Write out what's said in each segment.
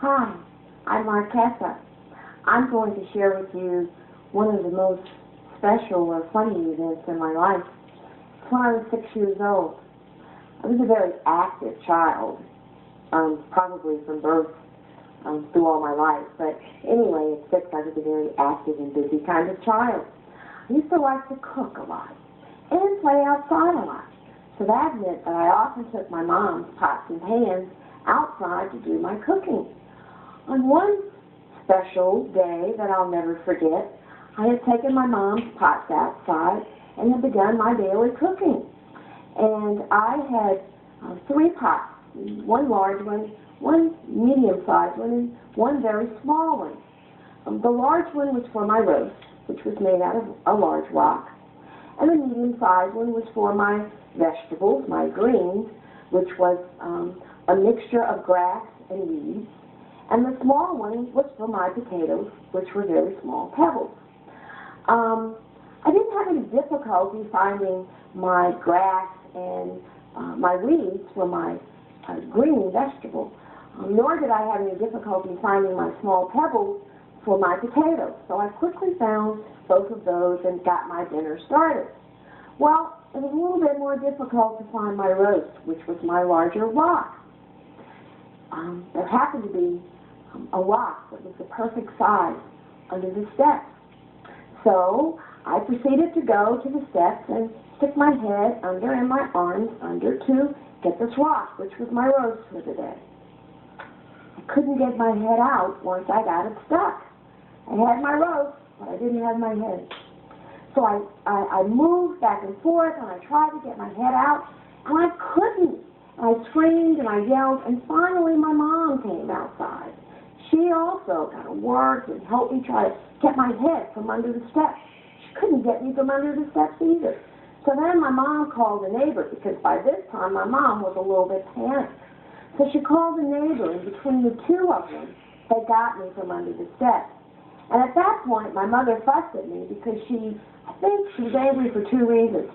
Hi, I'm Marquessa. I'm going to share with you one of the most special or funny events in my life. It's when I was 6 years old. I was a very active child, probably from birth through all my life. But anyway, at 6 I was a very active and busy kind of child. I used to like to cook a lot and play outside a lot. So that meant that I often took my mom's pots and pans outside to do my cooking. On one special day that I'll never forget, I had taken my mom's pots outside and had begun my daily cooking. And I had 3 pots, one large one, one medium-sized one, and one very small one. The large one was for my roast, which was made out of a large rock, and the medium-sized one was for my vegetables, my greens, which was a mixture of grass and weeds, and the small one was for my potatoes, which were very small pebbles. I didn't have any difficulty finding my grass and my weeds for my green vegetable, nor did I have any difficulty finding my small pebbles for my potatoes. So I quickly found both of those and got my dinner started. Well, it was a little bit more difficult to find my roast, which was my larger rock. There happened to be a rock that was the perfect size under the steps. So I proceeded to go to the steps and stick my head under and my arms under to get this rock, which was my roast for the day. I couldn't get my head out once I got it stuck. I had my roast, but I didn't have my head. So I moved back and forth, and I tried to get my head out, and I couldn't. I screamed and I yelled, and finally my mom came outside. She also kind of worked and helped me try to get my head from under the steps. She couldn't get me from under the steps either. So then my mom called a neighbor, because by this time my mom was a little bit panicked. So she called a neighbor, and between the two of them, they got me from under the steps. And at that point, my mother fussed at me because I think she was angry for 2 reasons.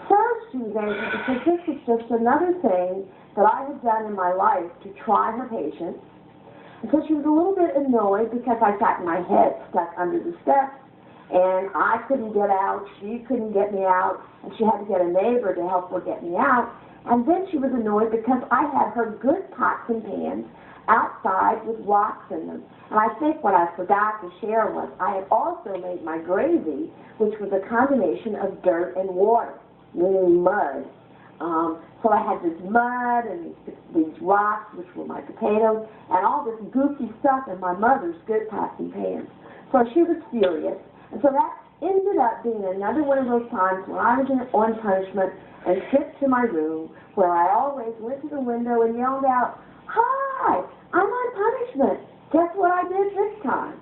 First, she was angry because this was just another thing that I had done in my life to try her patience. And so she was a little bit annoyed because I got my head stuck under the steps, and I couldn't get out, she couldn't get me out, and she had to get a neighbor to help her get me out. And then she was annoyed because I had her good pots and pans outside with rocks in them. And I think what I forgot to share was I had also made my gravy, which was a combination of dirt and water, meaning mud. So I had this mud and these rocks, which were my potatoes, and all this goofy stuff in my mother's good pots and pans. So she was furious. And so that ended up being another one of those times when I was on punishment and sent to my room, where I always went to the window and yelled out, "Hi, I'm on punishment. Guess what I did this time?"